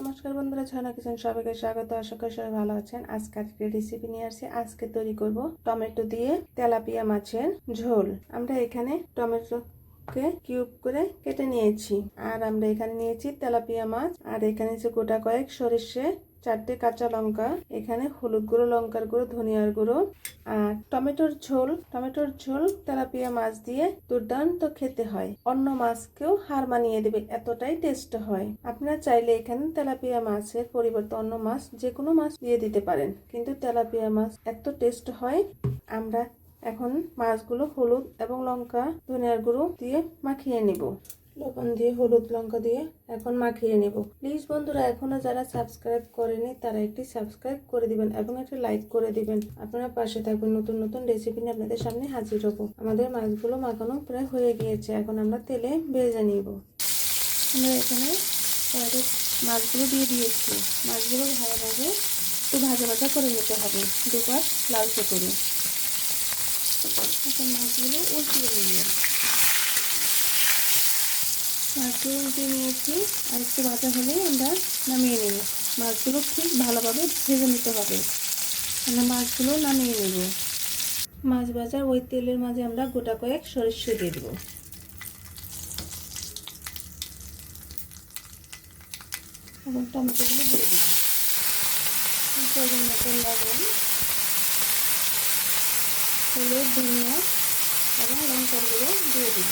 নমস্কার বন্ধুরা, ছয়না কিচেন সবাইকে স্বাগত। আশা করি সবাই ভালো আছেন। আজকে একটা রেসিপি নিয়ে আসছি। আজকে তৈরি করব টমেটো দিয়ে তেলাপিয়া মাছের ঝোল। আমরা এখানে টমেটোকে কিউব করে কেটে নিয়েছি, আর আমরা এখানে নিয়েছি তেলাপিয়া মাছ, আর এখানে যে গোটা কয়েক সরিষে, 4টে কাঁচা লঙ্কা, এখানে হলুদ গুঁড়ো, লঙ্কার গুঁড়ো, ধনিয়ার গুঁড়ো, আর টমেটোর ঝোল তেলাপিয়া মাছ দিয়ে দুর্দান্ত খেতে হয়। অন্য মাছকেও হার মানিয়ে দেবে, এতটাই টেস্ট হয়। আপনারা চাইলে এখানে তেলাপিয়া মাছের পরিবর্তে অন্য মাছ, যে কোনো মাছ দিয়ে দিতে পারেন, কিন্তু তেলাপিয়া মাছ এত টেস্ট হয়। আমরা এখন মাছগুলো হলুদ এবং লঙ্কা, ধনিয়ার গুঁড়ো দিয়ে মাখিয়ে নিব। লবণ দিয়ে, হলুদ, লঙ্কা দিয়ে এখন মাখিয়ে নেব। প্লিজ বন্ধুরা, এখনো যারা সাবস্ক্রাইব করেনি তারা একটি সাবস্ক্রাইব করে দিবেন এবং একটি লাইক করে দিবেন। আপনারা পাশে থাকবেন, নতুন নতুন রেসিপি নিয়ে আপনাদের সামনে হাজির হব। আমাদের মাছগুলো মাখানো প্রায় হয়ে গিয়েছে, এখন আমরা তেলে ভেজে নিব। আমরা এখানে মাছগুলো দিয়ে দিয়েছি। মাছগুলো ভালোভাবে একটু ভাজা ভাজা করে নিতে হবে, দুপাশ লালচে করে। এখন মাছগুলো উল্টিয়ে নিয়ে মাছগুলো উল্টিয়ে নিয়েছি, আর একটু ভাজা হলে আমরা নামিয়ে নেব। মাছগুলো ঠিক ভালোভাবে ভেজে নিতে হবে। আমরা মাছগুলো নামিয়ে নেব। মাছ ভাজার ওই তেলের মাঝে আমরা গোটা কয়েক সরিষা দিয়ে দেব। এবং টমেটোগুলো দিয়ে দেব। প্রয়োজন মতো লবণ, হলুদ, ধনিয়া এবং লঙ্কার গুঁড়ো দিয়ে দেব।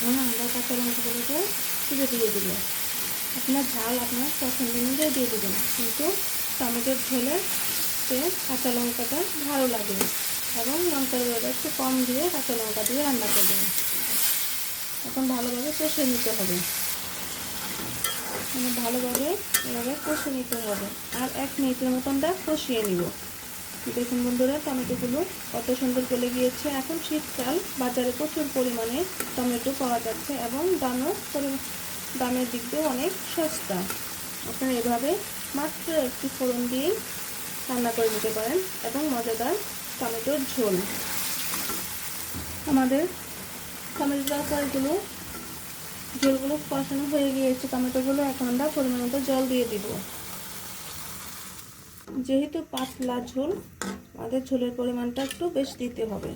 এবং আমরা কাঁচা লঙ্কাগুলোকে তুলে দিয়ে দেব। আপনার ঝাল আপনার পছন্দ অনুযায়ী দিয়ে দেবেন, কিন্তু টমেটোর ঝোলে কাঁচা লঙ্কাটা ভালো লাগে এবং লঙ্কার গুঁড়োটা একটু কম দিয়ে কাঁচা লঙ্কা দিয়ে রান্না করবেন। এখন ভালোভাবে কষে নিতে হবে, ভালোভাবে এভাবে কষে নিতে হবে। আর 1 মিনিটের মতো আমরা কষিয়ে নিব। দেখুন বন্ধুরা, টমেটোগুলো কত সুন্দর গলে গিয়েছে। এখন শীতকাল, বাজারে প্রচুর পরিমাণে টমেটো পাওয়া যাচ্ছে এবং দামের দিক দিয়ে অনেক সস্তা। আপনারা এভাবে মাত্র একটু ফোড়ন দিয়ে রান্না করে নিতে পারেন এবং মজাদার টমেটোর ঝোল। আমাদের টমেটো তরকারিগুলো ঝোলগুলো কষানো হয়ে গিয়েছে টমেটোগুলো। এখন আমরা পরিমাণ মতো জল দিয়ে দিব। যেহেতু পাতলা ঝোল, আমাদের ঝোলের পরিমাণটা একটু বেশি দিতে হবে।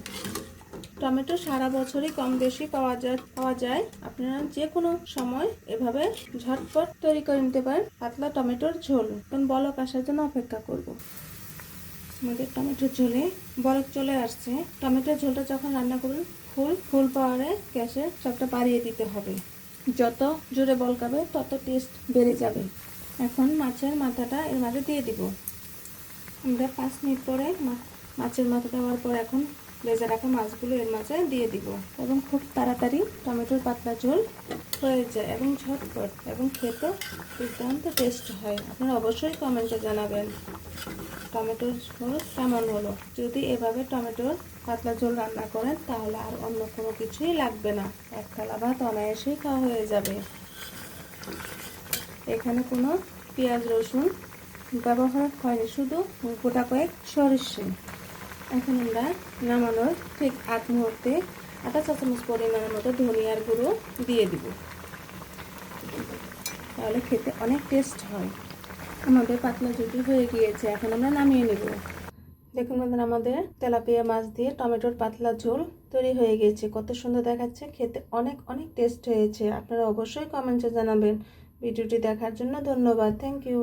টমেটো সারা বছরই কম বেশি পাওয়া যায়। আপনারা যে কোনো সময় এভাবে ঝটপট তৈরি করে নিতে পারেন পাতলা টমেটোর ঝোল। এখন বলক আসার জন্য অপেক্ষা করব। আমাদের টমেটোর ঝোলে বলক চলে আসছে। টমেটোর ঝোলটা যখন রান্না করবেন, ফুল পাওয়ারে গ্যাসের চাপটা বাড়িয়ে দিতে হবে। যত জোরে বলকাবে তত টেস্ট বেড়ে যাবে। এখন মাছের মাথাটা এর মাঝে দিয়ে দিব। আমরা 5 মিনিট পরে মাছের মাথা দেওয়ার পর এখন ভেজে রাখা মাছগুলো এর মাঝে দিয়ে দিব এবং খুব তাড়াতাড়ি টমেটোর পাতলা ঝোল হয়ে যায় এবং ঝটপট এবং খেতে দুর্দান্ত টেস্ট হয়। আপনারা অবশ্যই কমেন্টে জানাবেন টমেটোর ঝোল কেমন হলো। যদি এভাবে টমেটোর পাতলা ঝোল রান্না করেন তাহলে আর অন্য কোনো কিছুই লাগবে না, এক থালা ভাত অনায়াসেই খাওয়া হয়ে যাবে। এখানে কোনো পেঁয়াজ রসুন ব্যবহার হয়নি, শুধু গোটা কয়েক সরিষা। এখন আমরা নামানোর ঠিক 8 মুহূর্তে আধা চা চামচ পরিমাণের মতো ধনিয়ার গুঁড়ো দিয়ে দিব, তাহলে খেতে অনেক টেস্ট হয়। আমাদের পাতলা ঝোলটি হয়ে গিয়েছে, এখন আমরা নামিয়ে নেব। দেখুন বন্ধুরা, আমাদের তেলাপিয়া মাছ দিয়ে টমেটোর পাতলা ঝোল তৈরি হয়ে গেছে। কত সুন্দর দেখাচ্ছে, খেতে অনেক অনেক টেস্ট হয়েছে। আপনারা অবশ্যই কমেন্টে জানাবেন। ভিডিওটি দেখার জন্য ধন্যবাদ। Thank you.